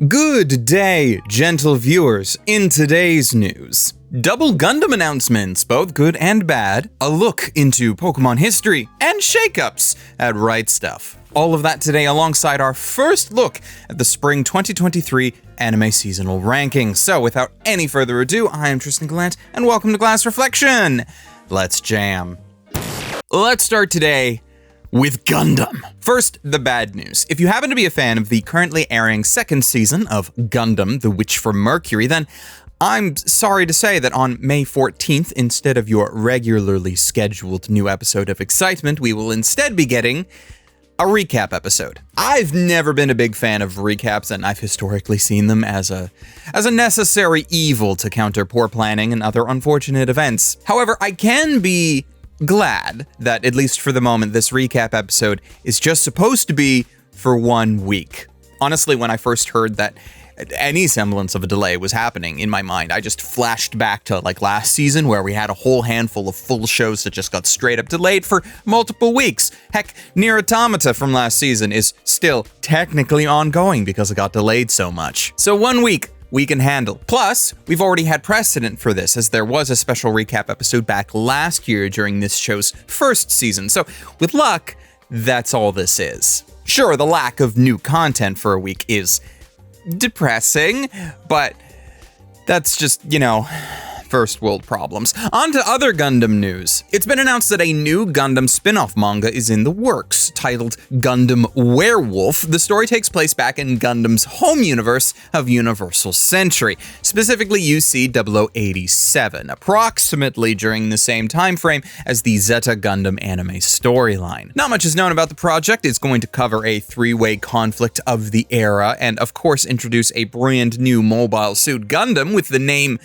Good day, gentle viewers. In today's news, double Gundam announcements, both good and bad, a look into Pokemon history, and shakeups at Right Stuf. All of that today alongside our first look at the spring 2023 anime seasonal rankings. So without any further ado, I am Tristan Gallant, and welcome to Glass Reflection. Let's jam. Let's start today with Gundam. First, the bad news. If you happen to be a fan of the currently airing second season of Gundam.Witch for Mercury, then I'm sorry to say that on May 14th, instead of your regularly scheduled new episode of Excitement, we will instead be getting a recap episode. I've never been a big fan of recaps, and I've historically seen them as a necessary evil to counter poor planning and other unfortunate events. However, I can be glad that, at least for the moment, this recap episode is just supposed to be for 1 week. Honestly, when I first heard that any semblance of a delay was happening in my mind, I just flashed back to like last season where we had a whole handful of full shows that just got straight up delayed for multiple weeks. Heck, Nier Automata from last season is still technically ongoing because it got delayed so much. So 1 week we can handle. Plus, we've already had precedent for this, as there was a special recap episode back last year during this show's first season. So with luck, that's all this is. Sure, the lack of new content for a week is depressing, but that's just, first world problems. On to other Gundam news. It's been announced that a new Gundam spin-off manga is in the works, titled Gundam The story takes place back in Gundam's home universe of Universal Century, specifically UC 0087, approximately during the same time frame as the Zeta Gundam anime storyline. Not much is known about the project. It's going to cover a three-way conflict of the era, and of course introduce a brand new mobile suit Gundam with the name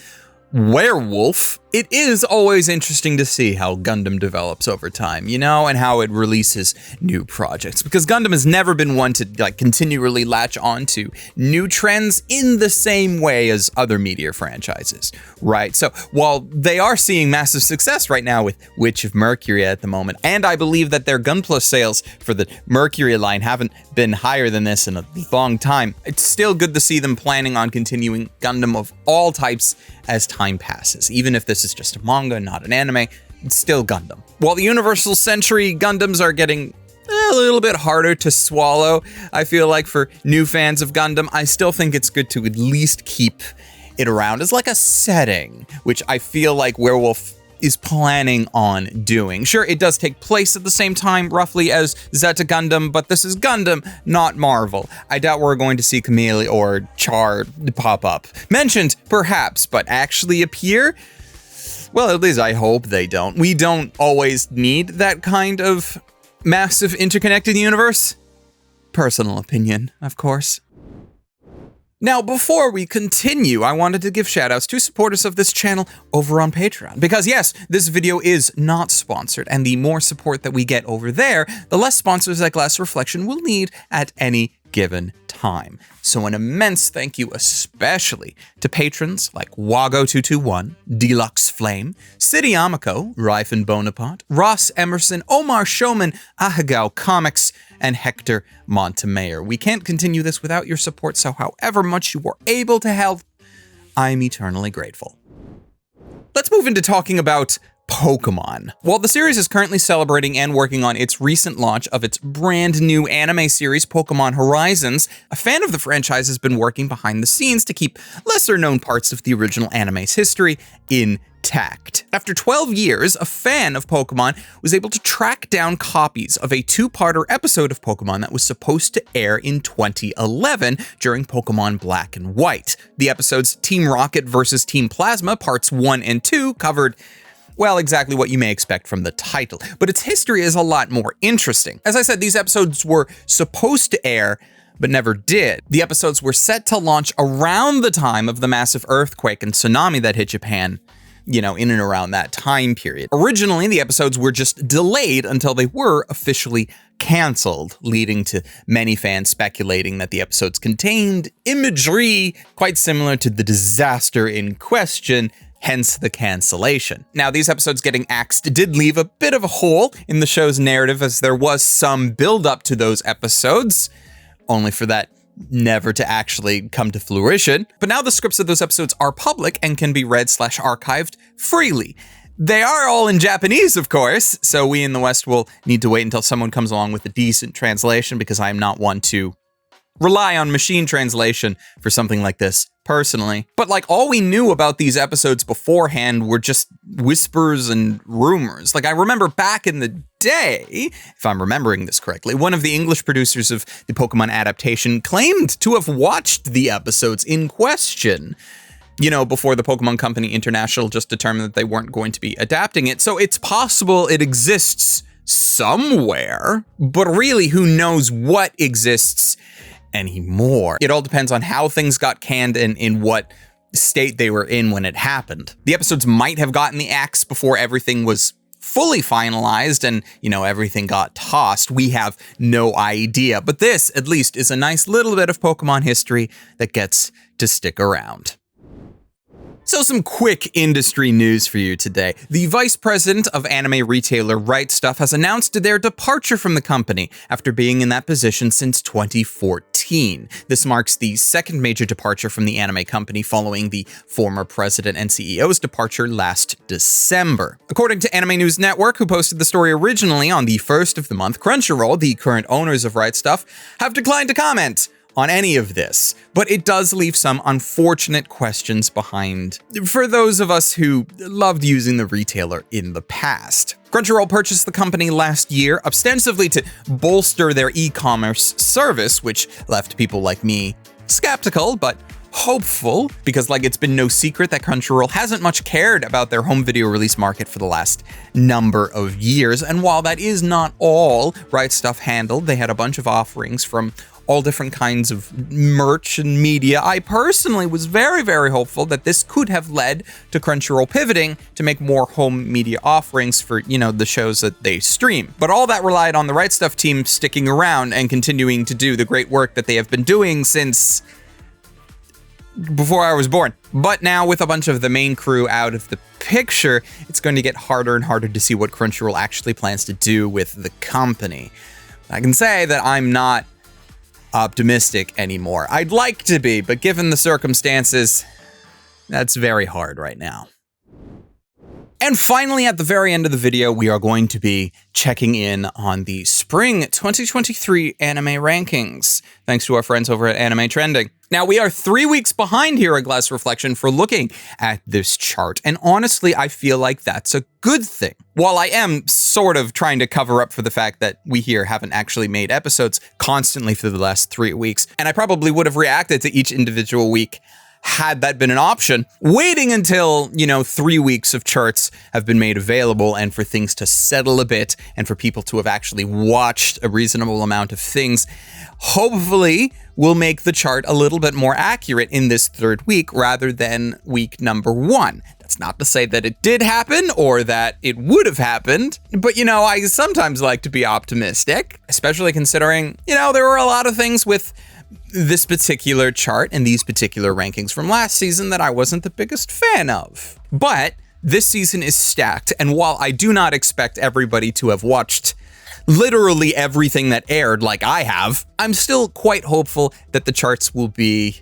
Werewolf. It is always interesting to see how Gundam develops over time, and how it releases new projects, because Gundam has never been one to continually latch onto new trends in the same way as other media franchises, right? So while they are seeing massive success right now with Witch of Mercury at the moment, and I believe that their Gunpla sales for the Mercury line haven't been higher than this in a long time, it's still good to see them planning on continuing Gundam of all types as time passes. Even if this is just a manga, not an anime, it's still Gundam. While the Universal Century Gundams are getting a little bit harder to swallow, I feel like for new fans of Gundam, I still think it's good to at least keep it around as like a setting, which I feel like Werewolf is planning on doing. Sure, it does take place at the same time, roughly, as Zeta Gundam, but this is Gundam, not Marvel. I doubt we're going to see Camille or Char pop up. Mentioned, perhaps, but actually appear? Well, at least I hope they don't. We don't always need that kind of massive interconnected universe. Personal opinion, of course. Now, before we continue, I wanted to give shoutouts to supporters of this channel over on Patreon. Because yes, this video is not sponsored, and the more support that we get over there, the less sponsors that Glass Reflection will need at any given time. So an immense thank you especially to patrons like Wago221, Deluxe Flame, City Amako, Ryfen Bonaparte, Ross Emerson, Omar Showman, Ahagao Comics, and Hector Montemayor. We can't continue this without your support, so however much you are able to help, I'm eternally grateful. Let's move into talking about Pokémon. While the series is currently celebrating and working on its recent launch of its brand new anime series, Pokémon Horizons, a fan of the franchise has been working behind the scenes to keep lesser known parts of the original anime's history intact. After 12 years, a fan of Pokémon was able to track down copies of a two-parter episode of Pokémon that was supposed to air in 2011 during Pokémon Black and White. The episodes Team Rocket vs. Team Plasma Parts 1 and 2 covered, well, exactly what you may expect from the title, but its history is a lot more interesting. As I said, these episodes were supposed to air, but never did. The episodes were set to launch around the time of the massive earthquake and tsunami that hit Japan, in and around that time period. Originally, the episodes were just delayed until they were officially canceled, leading to many fans speculating that the episodes contained imagery quite similar to the disaster in question, hence the cancellation. Now, these episodes getting axed did leave a bit of a hole in the show's narrative, as there was some build up to those episodes, only for that never to actually come to fruition. But now the scripts of those episodes are public and can be read/archived freely. They are all in Japanese, of course, so we in the West will need to wait until someone comes along with a decent translation, because I'm not one to rely on machine translation for something like this personally. But like, all we knew about these episodes beforehand were just whispers and rumors. Like, I remember back in the day, if I'm remembering this correctly, one of the English producers of the Pokemon adaptation claimed to have watched the episodes in question, you know, before the Pokemon Company International just determined that they weren't going to be adapting it. So it's possible it exists somewhere, but really, who knows what exists anymore. It all depends on how things got canned and in what state they were in when it happened. The episodes might have gotten the axe before everything was fully finalized and, you know, everything got tossed. We have no idea. But this, at least, is a nice little bit of Pokemon history that gets to stick around. So some quick industry news for you today. The vice president of anime retailer Right Stuf has announced their departure from the company after being in that position since 2014. This marks the second major departure from the anime company following the former president and CEO's departure last December. According to Anime News Network, who posted the story originally on the 1st of the month, Crunchyroll, the current owners of Right Stuf, have declined to comment on any of this, but it does leave some unfortunate questions behind for those of us who loved using the retailer in the past. Crunchyroll purchased the company last year, ostensibly to bolster their e-commerce service, which left people like me skeptical, but hopeful, because like, it's been no secret that Crunchyroll hasn't much cared about their home video release market for the last number of years. And while that is not all Right Stuf handled, they had a bunch of offerings from all different kinds of merch and media. I personally was very, very hopeful that this could have led to Crunchyroll pivoting to make more home media offerings for, you know, the shows that they stream. But all that relied on the Right Stuf team sticking around and continuing to do the great work that they have been doing since before I was born. But now, with a bunch of the main crew out of the picture, it's going to get harder and harder to see what Crunchyroll actually plans to do with the company. I can say that I'm not optimistic anymore. I'd like to be, but given the circumstances, that's very hard right now. And finally, at the very end of the video, we are going to be checking in on the spring 2023 anime rankings, thanks to our friends over at Anime Trending. Now, we are 3 weeks behind here at Glass Reflection for looking at this chart, and honestly, I feel like that's a good thing. While I am sort of trying to cover up for the fact that we here haven't actually made episodes constantly for the last 3 weeks, and I probably would have reacted to each individual week had that been an option, waiting until, 3 weeks of charts have been made available and for things to settle a bit and for people to have actually watched a reasonable amount of things, hopefully will make the chart a little bit more accurate in this third week rather than week number 1. That's not to say that it did happen or that it would have happened, but I sometimes like to be optimistic, especially considering, there were a lot of things with this particular chart and these particular rankings from last season that I wasn't the biggest fan of. But this season is stacked, and while I do not expect everybody to have watched literally everything that aired like I have, I'm still quite hopeful that the charts will be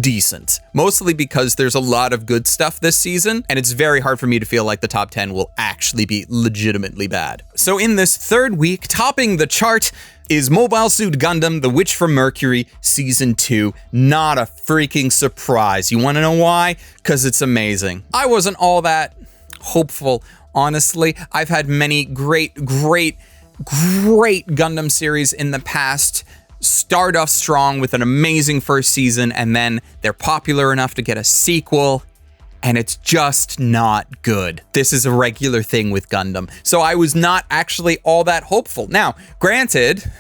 decent, mostly because there's a lot of good stuff this season, and it's very hard for me to feel like the top 10 will actually be legitimately bad. So in this third week, topping the chart is Mobile Suit Gundam: The Witch from Mercury Season 2. Not a freaking surprise. You want to know why? Because it's amazing. I wasn't all that hopeful, honestly. I've had many great Gundam series in the past start off strong with an amazing first season, and then they're popular enough to get a sequel, and it's just not good. This is a regular thing with Gundam, so I was not actually all that hopeful. Now, granted,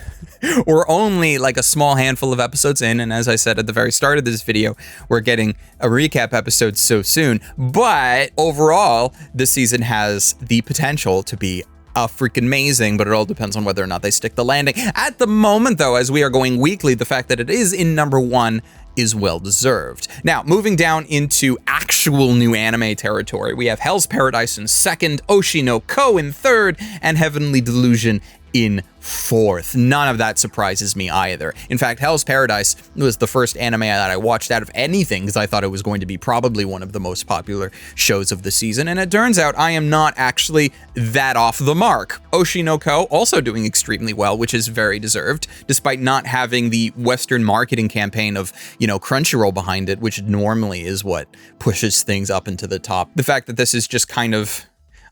we're only like a small handful of episodes in, and as I said at the very start of this video, we're getting a recap episode so soon, but overall, this season has the potential to be freaking amazing, but it all depends on whether or not they stick the landing. At the moment, though, as we are going weekly, the fact that it is in number 1 is well deserved. Now, moving down into actual new anime territory, we have Hell's Paradise in 2nd, Oshi no Ko in 3rd, and Heavenly Delusion in fourth. None of that surprises me either. In fact, Hell's Paradise was the first anime that I watched out of anything because I thought it was going to be probably one of the most popular shows of the season, and it turns out I am not actually that off the mark. Oshi no Ko also doing extremely well, which is very deserved, despite not having the Western marketing campaign of, Crunchyroll behind it, which normally is what pushes things up into the top. The fact that this is just kind of,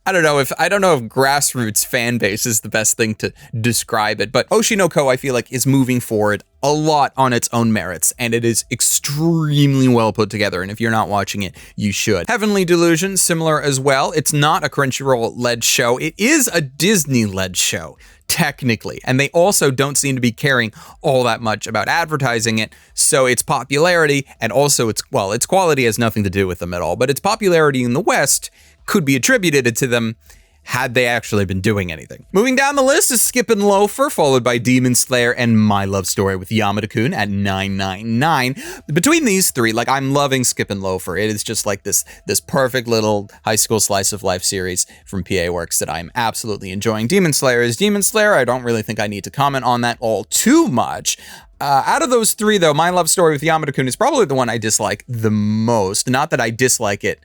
I don't know if grassroots fan base is the best thing to describe it, but Oshi no Ko, I feel like, is moving forward a lot on its own merits, and it is extremely well put together, and if you're not watching it, you should. Heavenly Delusion, similar as well. It's not a Crunchyroll-led show. It is a Disney-led show, technically, and they also don't seem to be caring all that much about advertising it, so its popularity, and also its quality has nothing to do with them at all, but its popularity in the West could be attributed to them had they actually been doing anything. Moving down the list is Skippin' Loafer, followed by Demon Slayer and My Love Story with Yamada-kun at 999. Between these three, I'm loving Skippin' Loafer. It is just like this perfect little high school slice of life series from PA Works that I'm absolutely enjoying. Demon Slayer is Demon Slayer. I don't really think I need to comment on that all too much. Out of those three, though, My Love Story with Yamada-kun is probably the one I dislike the most. Not that I dislike it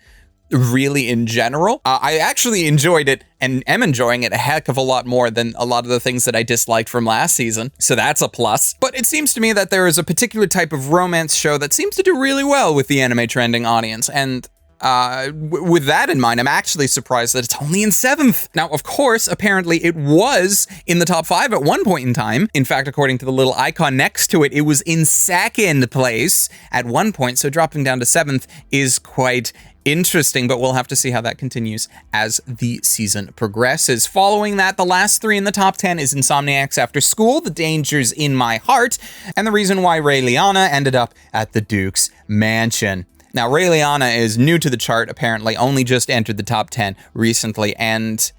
really in general. I actually enjoyed it and am enjoying it a heck of a lot more than a lot of the things that I disliked from last season, so that's a plus. But it seems to me that there is a particular type of romance show that seems to do really well with the anime trending audience, and with that in mind, I'm actually surprised that it's only in 7th. Now, of course, apparently it was in the top 5 at one point in time. In fact, according to the little icon next to it, it was in 2nd place at one point, so dropping down to 7th is quite interesting, but we'll have to see how that continues as the season progresses. Following that, the last 3 in the top 10 is Insomniacs After School, The Dangers in My Heart, and The Reason Why Ray Liana ended up at the Duke's Mansion. Now, Ray Liana is new to the chart, apparently, only just entered the top 10 recently, and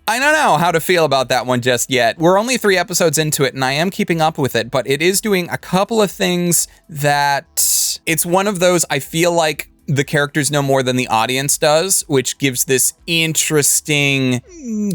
I don't know how to feel about that one just yet. We're only 3 episodes into it, and I am keeping up with it, but it is doing a couple of things that it's one of those I feel like the characters know more than the audience does, which gives this interesting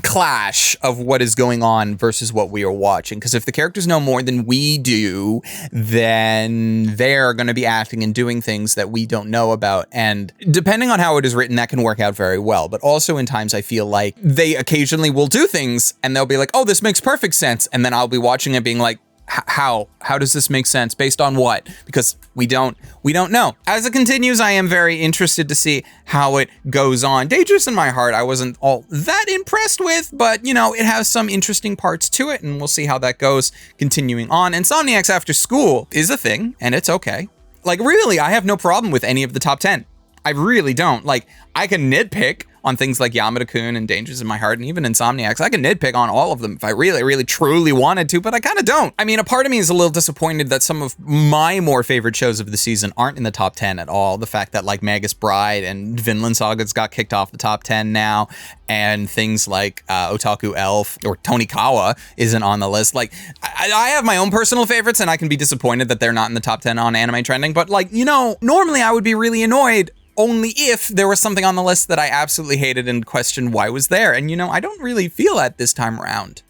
clash of what is going on versus what we are watching. Because if the characters know more than we do, then they're going to be acting and doing things that we don't know about. And depending on how it is written, that can work out very well. But also in times I feel like they occasionally will do things and they'll be like, oh, this makes perfect sense. And then I'll be watching it being like, how does this make sense? Based on what? Because we don't know. As it continues, I am very interested to see how it goes on. Dangerous in My Heart, I wasn't all that impressed with, but it has some interesting parts to it, and we'll see how that goes continuing on. Insomniacs After School is a thing, and it's okay. Really, I have no problem with any of the top 10. I really don't. I can nitpick on things like Yamada-kun and Dangers in My Heart and even Insomniacs. I can nitpick on all of them if I really, really, truly wanted to, but I kind of don't. I mean, a part of me is a little disappointed that some of my more favorite shows of the season aren't in the top 10 at all. The fact that Magus Bride and Vinland Saga's got kicked off the top 10 now, and things like Otaku Elf or Tonikawa isn't on the list. I have my own personal favorites, and I can be disappointed that they're not in the top 10 on Anime Trending, but normally I would be really annoyed only if there was something on the list that I absolutely hated and questioned why it was there. And I don't really feel that this time around.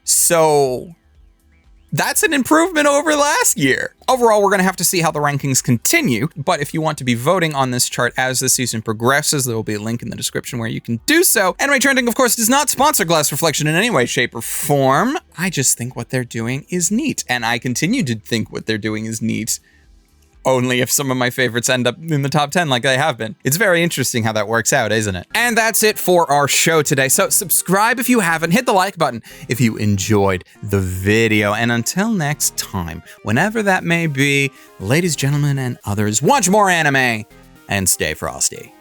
So that's an improvement over last year. Overall, we're going to have to see how the rankings continue. But if you want to be voting on this chart as the season progresses, there will be a link in the description where you can do so. Anime Trending, of course, does not sponsor Glass Reflection in any way, shape, or form. I just think what they're doing is neat. And I continue to think what they're doing is neat. Only if some of my favorites end up in the top 10 like they have been. It's very interesting how that works out, isn't it? And that's it for our show today. So subscribe if you haven't, hit the like button if you enjoyed the video. And until next time, whenever that may be, ladies, gentlemen, and others, watch more anime and stay frosty.